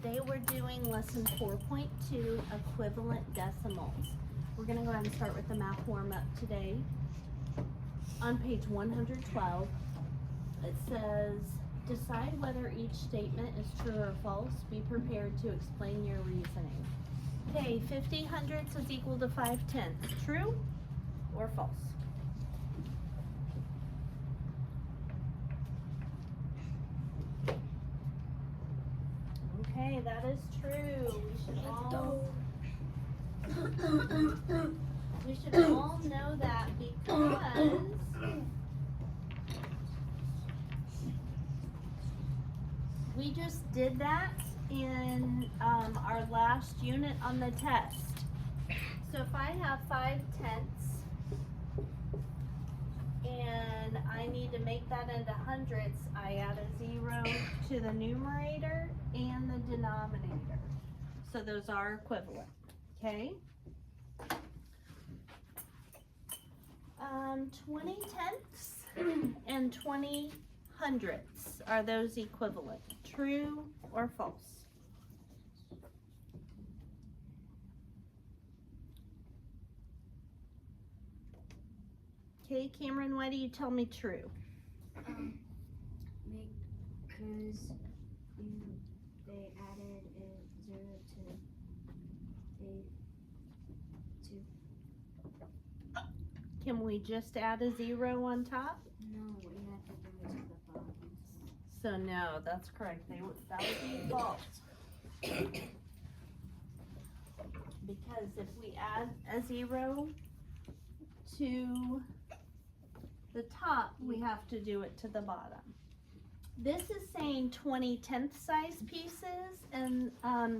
Today we're doing lesson 4.2, equivalent decimals. We're going to go ahead and start with the math warm-up today. On page 112, it says, decide whether each statement is true or false. Be prepared to explain your reasoning. Okay, 50 hundredths is equal to 5 tenths. True or false? Okay, that is true. We should all know that because we just did that in our last unit on the test. So if I have 5 tenths and I need to make that into hundredths, I add a 0 to the numerator and the denominator. So those are equivalent, okay? 20 tenths and 20 hundredths, are those equivalent? True or false? Okay, Cameron, why do you tell me true? Because they added a 0 to a 2. Can we just add a 0 on top? No, we have to bring it to the bottom. So no, that's correct. That would be false. Because if we add a 0 to the top, we have to do it to the bottom. This is saying 20 tenth size pieces, and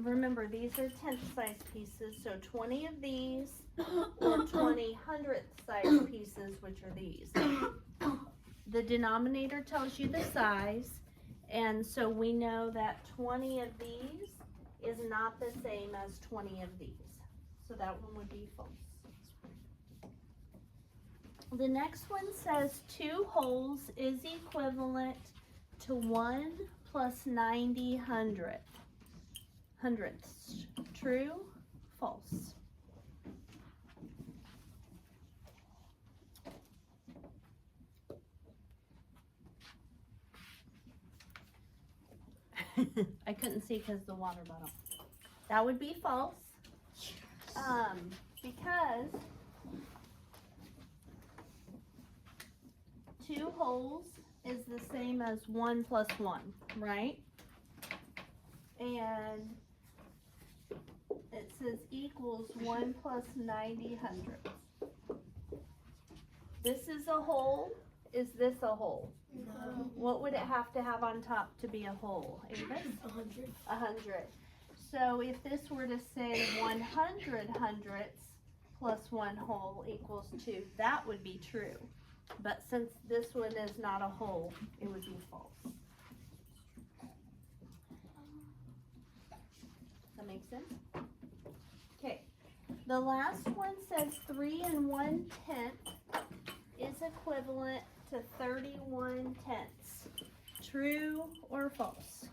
remember these are tenth size pieces, so 20 of these or 20 hundredth size pieces, which are these. The denominator tells you the size, and so we know that 20 of these is not the same as 20 of these. So that one would be false. The next one says 2 wholes is equivalent to 1 plus 90 hundredths. True? False? I couldn't see because the water bottle. That would be false. Because 2 wholes is the same as 1 plus 1, right? And it says equals 1 plus 90 hundredths. This is a whole. Is this a whole? No. What would it have to have on top to be a whole? Avis? 100. 100. So if this were to say 100 hundredths plus 1 whole equals 2, that would be true. But since this one is not a whole, it would be false. Does that make sense? Okay. The last one says 3 1/10 is equivalent to 31 tenths. True or false?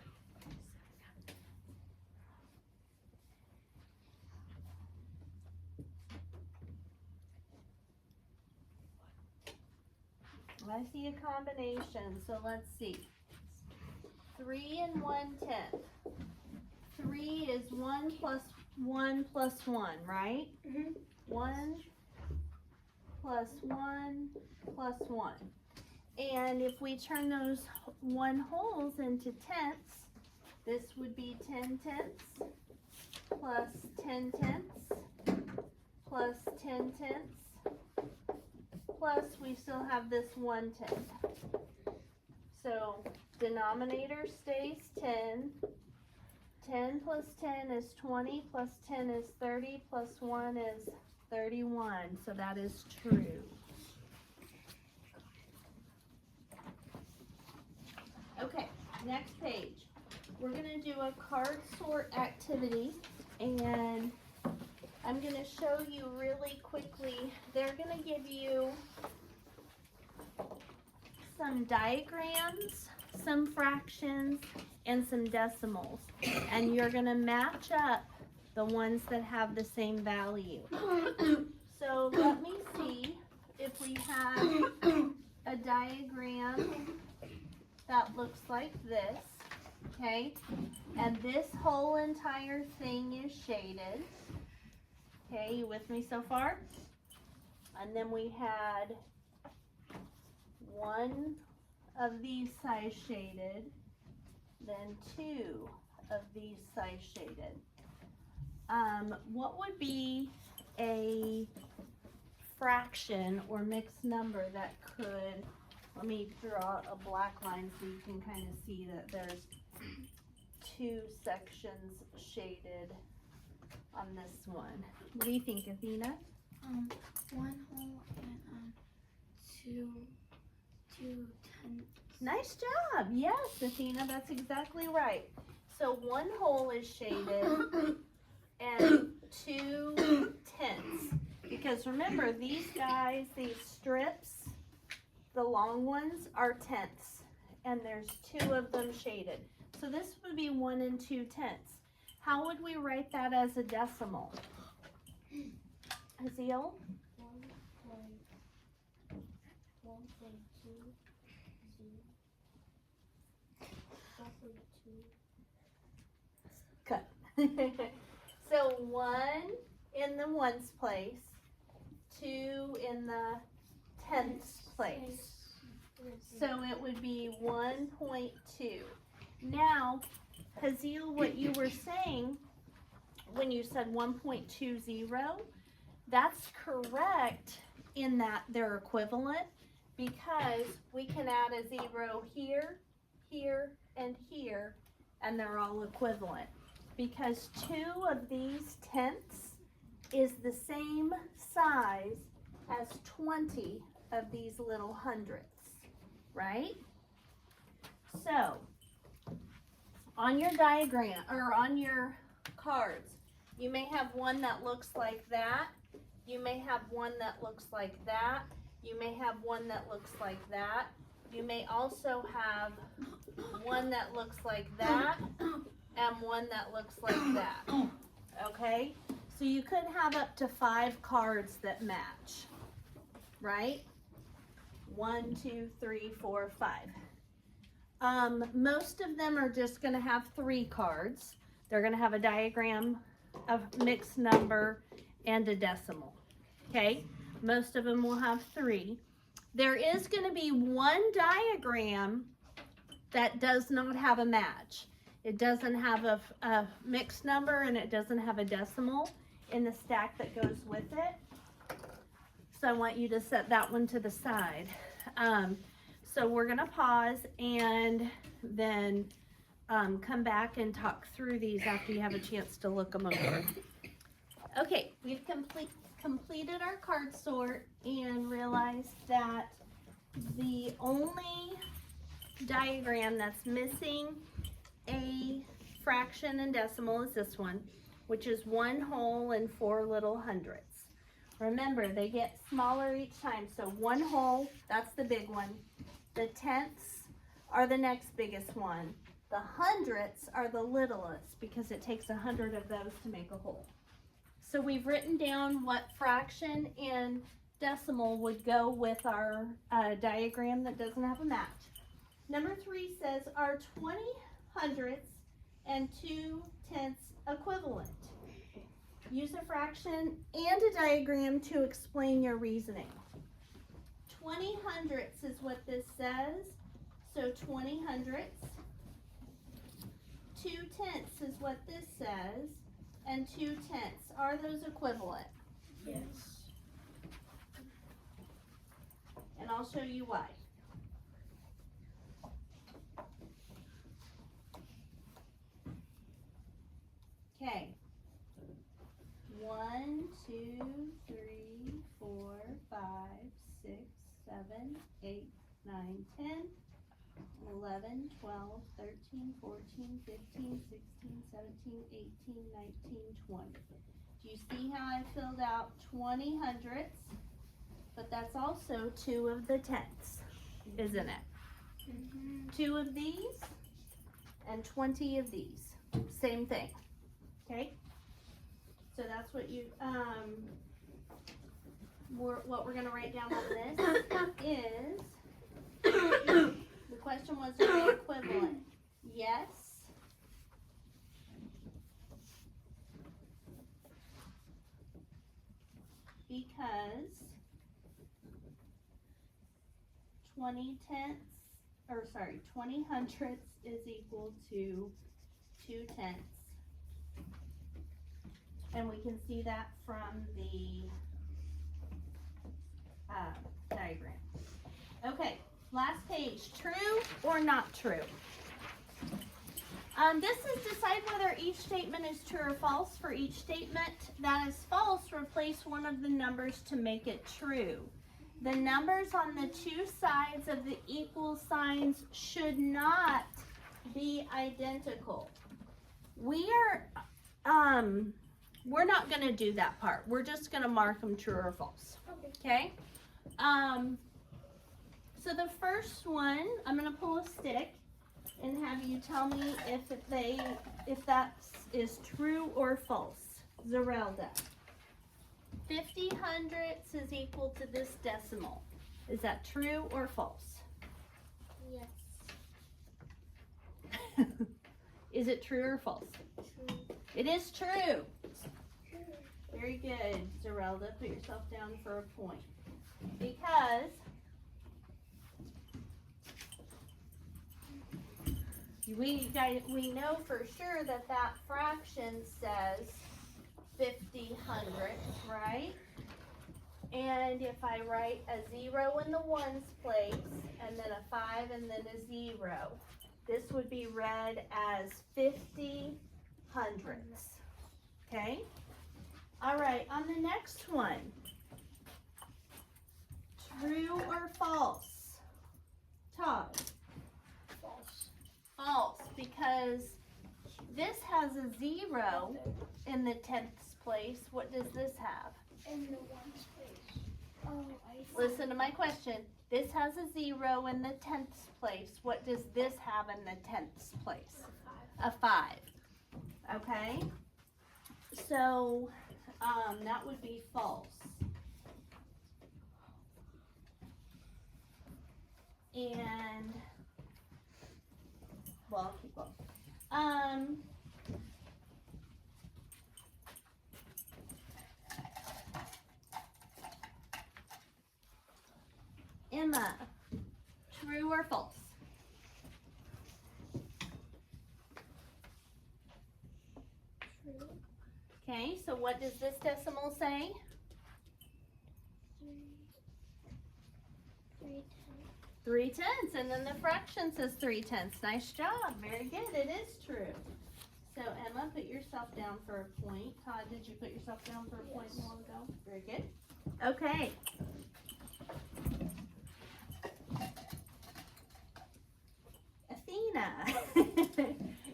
I see a combination, so let's see. 3 1/10. 3 is 1 plus 1 plus 1, right? 1 plus 1 plus 1. And if we turn those 1 wholes into tenths, this would be 10 tenths plus 10 tenths plus 10 tenths. Plus, we still have this 1/10. So, denominator stays 10. 10 plus 10 is 20, plus 10 is 30, plus 1 is 31. So that is true. Okay, next page. We're going to do a card sort activity, and I'm going to show you really quickly. They're going to give you some diagrams some fractions, and some decimals. And you're gonna match up the ones that have the same value. So let me see if we have a diagram that looks like this, okay? And this whole entire thing is shaded. Okay, you with me so far? And then we had one of these sides shaded, then two of these sides shaded. What would be a fraction or mixed number that could, let me draw a black line so you can kind of see that there's two sections shaded on this one. What do you think, Athena? 1 whole and two tenths. Nice job. Yes, Athena, that's exactly right. So 1 whole is shaded and 2 tenths. Because remember, these guys, these strips, the long ones are tenths. And there's 2 of them shaded. So this would be 1 and 2 tenths. How would we write that as a decimal? Aziel? 1.20. Cut. So 1 in the ones place, 2 in the tenths place. So it would be 1.2. Now, Haziel, what you were saying when you said 1.20, that's correct in that they're equivalent because we can add a 0 here, here, and here, and they're all equivalent. Because 2 of these tenths is the same size as 20 of these little hundredths, right? So, on your diagram, or on your cards, you may have one that looks like that. You may have one that looks like that. You may have one that looks like that. You may also have one that looks like that and one that looks like that. Okay? So you could have up to 5 cards that match, right? 1, 2, 3, 4, 5. Most of them are just going to have 3 cards. They're going to have a diagram of mixed number and a decimal. Okay? Most of them will have 3. There is going to be one diagram that does not have a match. It doesn't have a mixed number and it doesn't have a decimal in the stack that goes with it. So I want you to set that one to the side. So we're going to pause and then come back and talk through these after you have a chance to look them over. Okay, we've completed our card sort and realized that the only diagram that's missing a fraction and decimal is this one, which is 1 whole and 4 little hundredths. Remember, they get smaller each time. So 1 whole, that's the big one. The tenths are the next biggest one. The hundredths are the littlest because it takes 100 of those to make a whole. So we've written down what fraction and decimal would go with our diagram that doesn't have a match. Number 3 says, are 20 hundredths and 2 tenths equivalent? Use a fraction and a diagram to explain your reasoning. 20 hundredths is what this says. So 20 hundredths. 2 tenths is what this says. And 2 tenths. Are those equivalent? Yes. And I'll show you why. Okay. 1, 2, 3, 4, 5, 6, 7, 8, 9, 10, 11, 12, 13, 14, 15, 16, 17, 18, 19, 20. Do you see how I filled out 20 hundredths? But that's also 2 of the tenths, isn't it? 2 of these, and 20 of these. Same thing. Okay? So that's what you, what we're going to write down on this is, the question was, are they equivalent? Yes. Because 20 hundredths is equal to 2 tenths. And we can see that from the diagram. Okay, last page. True or not true? This is decide whether each statement is true or false. For each statement that is false, replace one of the numbers to make it true. The numbers on the two sides of the equal signs should not be identical. We're not going to do that part. We're just going to mark them true or false. Okay? So the first one, I'm going to pull a stick and have you tell me if that is true or false. Zerelda. 50 hundredths is equal to this decimal. Is that true or false? Yes. Is it true or false? True. It is true. Very good, Zerelda. Put yourself down for a point. Because we know for sure that that fraction says 50 hundredths, right? And if I write a 0 in the ones place and then a 5 and then a 0, this would be read as 50 hundredths. Okay? All right, on the next one. True or false? Todd? False. False, because this has a 0 in the tenths place. What does this have? In the ones place. Oh, I see. Listen to my question. This has a 0 in the tenths place. What does this have in the tenths place? A 5. Okay? So, that would be false. And, well, I'll keep going. Emma, true or false? True. Okay, so what does this decimal say? 3 tenths, and then the fraction says 3 tenths. Nice job, very good, it is true. So Emma, put yourself down for a point. Todd, did you put yourself down for a point a while ago? Very good. Okay. Athena,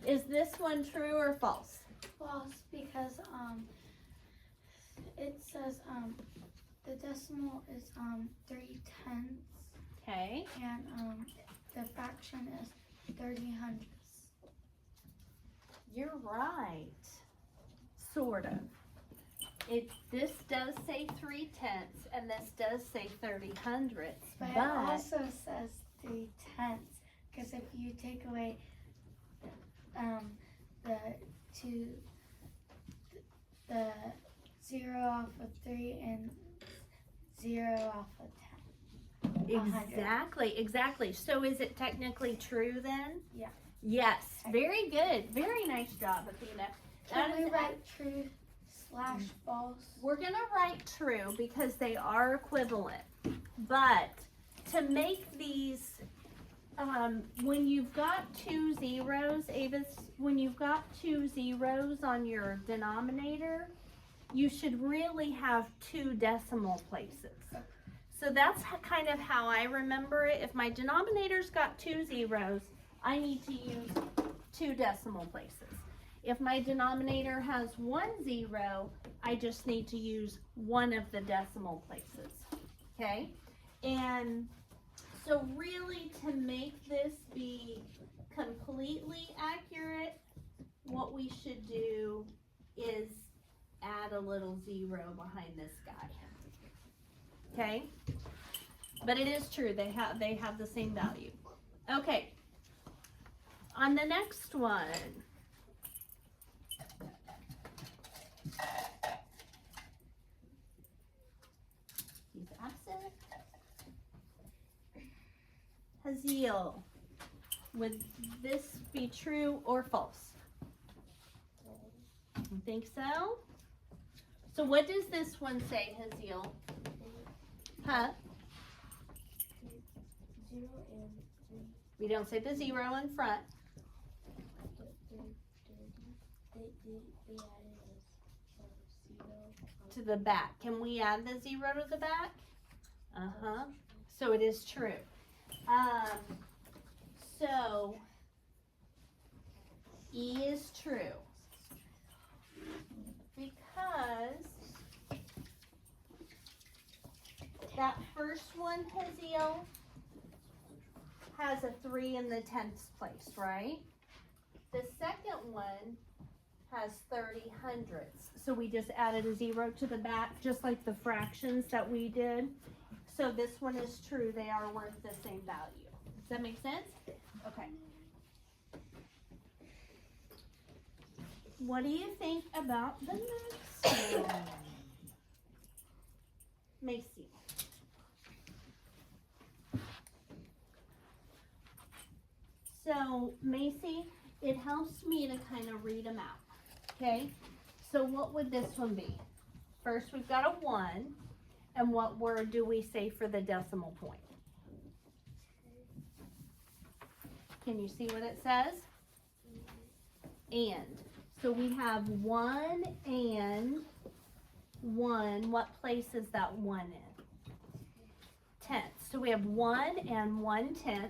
is this one true or false? False, because it says the decimal is 3 tenths. Okay. And the fraction is 30 hundredths. You're right. Sort of. This does say 3 tenths and this does say 30 hundredths. But it also says 3 tenths, because if you take away the 0 off of 3 and 0 off of 10. Exactly. So is it technically true then? Yeah. Yes. Very good. Very nice job, Athena. Can we write true / false? We're going to write true because they are equivalent. But to make these, when you've got 2 zeros, Avis, when you've got 2 zeros on your denominator, you should really have 2 decimal places. So that's kind of how I remember it. If my denominator's got 2 zeros, I need to use 2 decimal places. If my denominator has 1 0, I just need to use 1 of the decimal places. Okay? And So really, to make this be completely accurate, what we should do is add a little 0 behind this guy. Okay? But it is true, they have the same value. Okay. On the next one. He's absent. Haziel, would this be true or false? You think so? So what does this one say, Haziel? Huh? 0 and 3. We don't say the 0 in front. They added a 0 To the back. Can we add the 0 to the back? Uh-huh. So it is true. So E is true. Because that first one, Haziel, has a 3 in the 10th place, right? The second one has 30 hundredths. So we just added a 0 to the back, just like the fractions that we did. So this one is true. They are worth the same value. Does that make sense? Okay. What do you think about the next one? Macy. So, Macy, it helps me to kind of read them out. Okay? So what would this one be? First, we've got a 1. And what word do we say for the decimal point? Can you see what it says? And. So we have 1 and 1. What place is that 1 in? Tenth. So we have 1 and 1/10.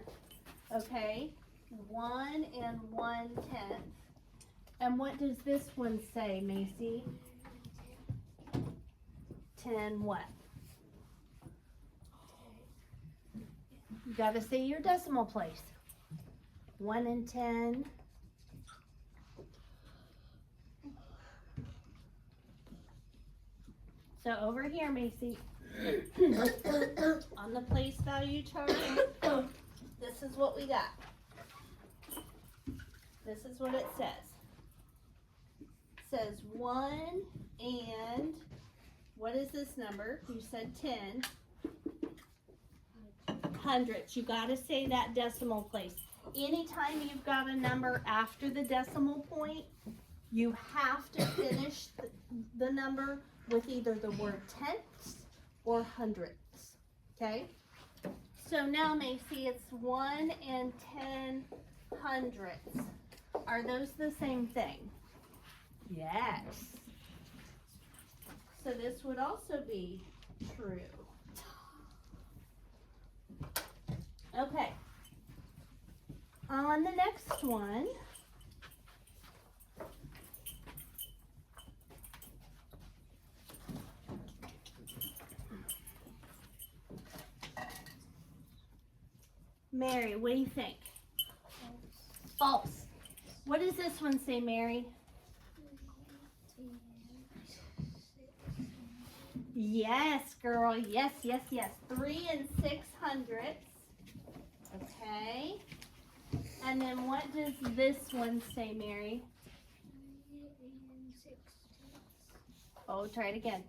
Okay? 1 and 1/10. And what does this one say, Macy? 10 what? You gotta say your decimal place. 1 and 10. So over here, Macy, on the place value chart, this is what we got. This is what it says. It says 1 and, what is this number? You said 10. Hundredths. You got to say that decimal place. Anytime you've got a number after the decimal point, you have to finish the number with either the word tenths or hundredths. Okay? So now, Macy, it's 1 and 10 hundredths. Are those the same thing? Yes. So this would also be true. Okay. On the next one, Mary, what do you think? False. What does this one say, Mary? Yes, girl. Yes, yes, yes. 3 and 6 hundredths. Okay. And then what does this one say, Mary? 3 and 6. Oh, try it again.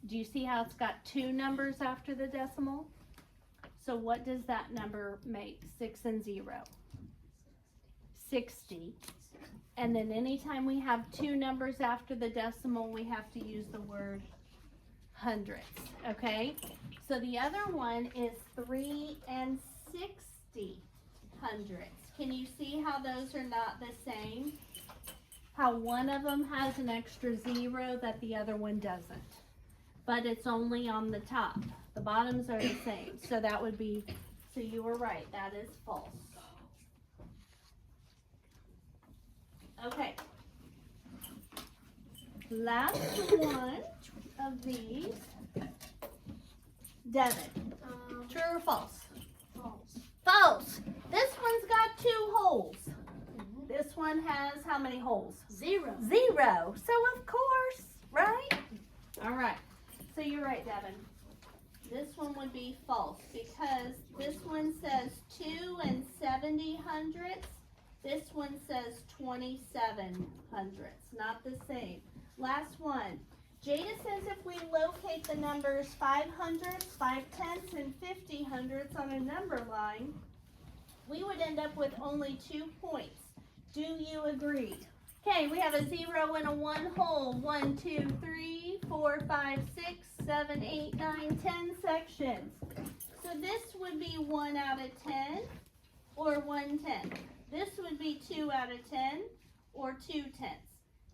Do you see how it's got 2 numbers after the decimal? So what does that number make? 6 and 0. 60. And then anytime we have 2 numbers after the decimal, we have to use the word hundredths. Okay? So the other one is 3 and 60 hundredths. Can you see how those are not the same? How one of them has an extra 0 that the other one doesn't. But it's only on the top. The bottoms are the same. So that would be, so you were right, that is false. Okay. Last one of these. Devin, true or false? False. False. This one's got 2 holes. This one has how many holes? 0. 0. So of course, right? All right. So you're right, Devin. This one would be false because this one says 2 and 70 hundredths. This one says 27 hundredths. Not the same. Last one. Jada says if we locate the numbers 5 hundredths, 5 tenths, and 50 hundredths on a number line, we would end up with only 2 points. Do you agree? Okay, we have a 0 and a 1 hole. 1, 2, 3, 4, 5, 6, 7, 8, 9, 10 sections. So this would be 1 out of 10 or 1 tenth. This would be 2 out of 10 or 2 tenths.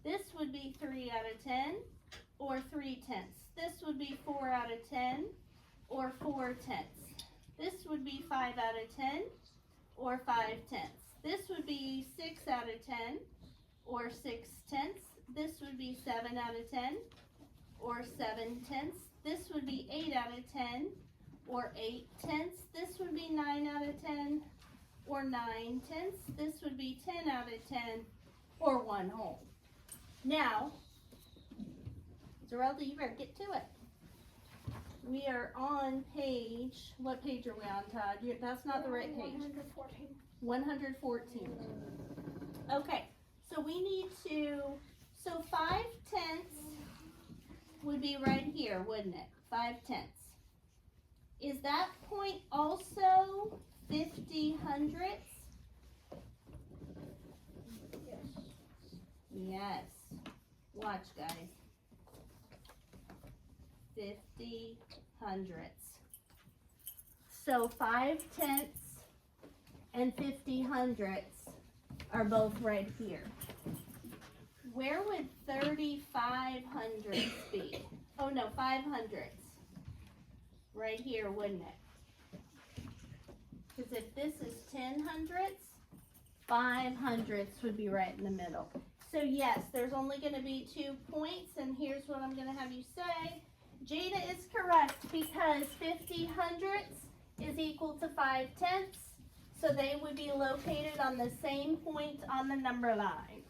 This would be 3 out of 10 or 3 tenths. This would be 4 out of 10 or 4 tenths. This would be 5 out of 10 or 5 tenths. This would be 6 out of 10 or 6 tenths. This would be 7 out of 10 or 7 tenths. This would be 8 out of 10 or 8 tenths. This would be 9 out of 10 or 9 tenths. This would be 10 out of 10 or 1 whole. Now, Zerelda, you better get to it. We are on page, what page are we on, Todd? That's not the right page. 114. 114. Okay, so we need to, so 5 tenths would be right here, wouldn't it? 5 tenths. Is that point also 50 hundredths? Yes. Yes. Watch, guys. 50 hundredths. So 5 tenths and 50 hundredths are both right here. Where would 35 hundredths be? Oh no, 5 hundredths. Right here, wouldn't it? Because if this is 10 hundredths, 5 hundredths would be right in the middle. So yes, there's only going to be 2 points, and here's what I'm going to have you say. Jada is correct because 50 hundredths is equal to 5 tenths, so they would be located on the same point on the number line.